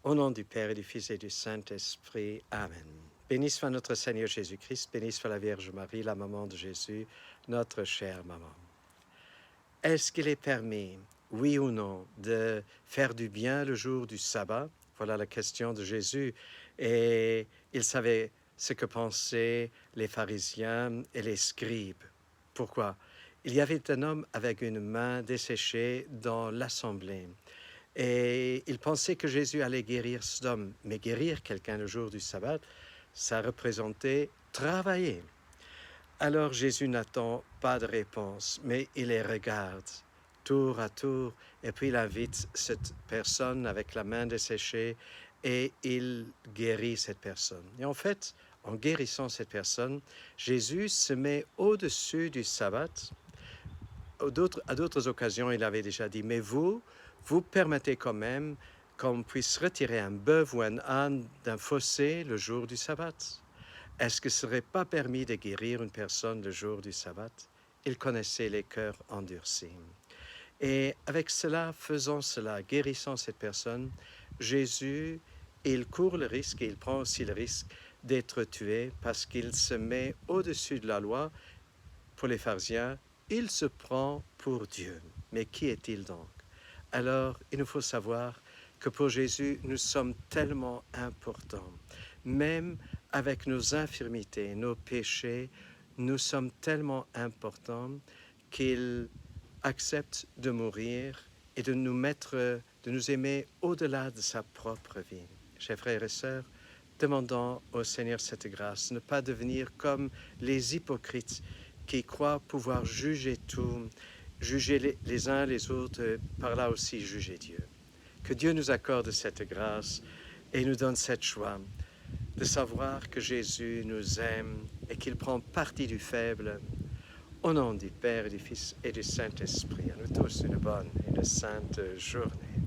Au nom du Père et du Fils et du Saint-Esprit. Amen. Béni soit notre Seigneur Jésus-Christ, béni soit la Vierge Marie, la maman de Jésus, notre chère maman. Est-ce qu'il est permis, oui ou non, de faire du bien le jour du sabbat? Voilà la question de Jésus. Et il savait ce que pensaient les pharisiens et les scribes. Pourquoi? Il y avait un homme avec une main desséchée dans l'assemblée. Et il pensait que Jésus allait guérir cet homme. Mais guérir quelqu'un le jour du sabbat, ça représentait travailler. Alors Jésus n'attend pas de réponse, mais il les regarde tour à tour, et puis il invite cette personne avec la main desséchée, et il guérit cette personne. Et en fait, en guérissant cette personne, Jésus se met au-dessus du sabbat. À d'autres occasions, il avait déjà dit, mais vous permettez quand même qu'on puisse retirer un bœuf ou un âne d'un fossé le jour du sabbat. Est-ce que ce ne serait pas permis de guérir une personne le jour du sabbat? Il connaissait les cœurs endurcis. Et avec cela, faisant cela, guérissant cette personne, Jésus, il court le risque et il prend aussi le risque d'être tué parce qu'il se met au-dessus de la loi. Pour les pharisiens, il se prend pour Dieu. Mais qui est-il donc? Alors, il nous faut savoir que pour Jésus, nous sommes tellement importants. Même avec nos infirmités, nos péchés, nous sommes tellement importants qu'il accepte de mourir et de nous aimer au-delà de sa propre vie. Chers frères et sœurs, demandons au Seigneur cette grâce, ne pas devenir comme les hypocrites qui croient pouvoir juger tout, juger les uns les autres, par là aussi juger Dieu. Que Dieu nous accorde cette grâce et nous donne cette joie de savoir que Jésus nous aime et qu'il prend parti du faible. Au nom du Père, du Fils et du Saint-Esprit, à nous tous une bonne et une sainte journée.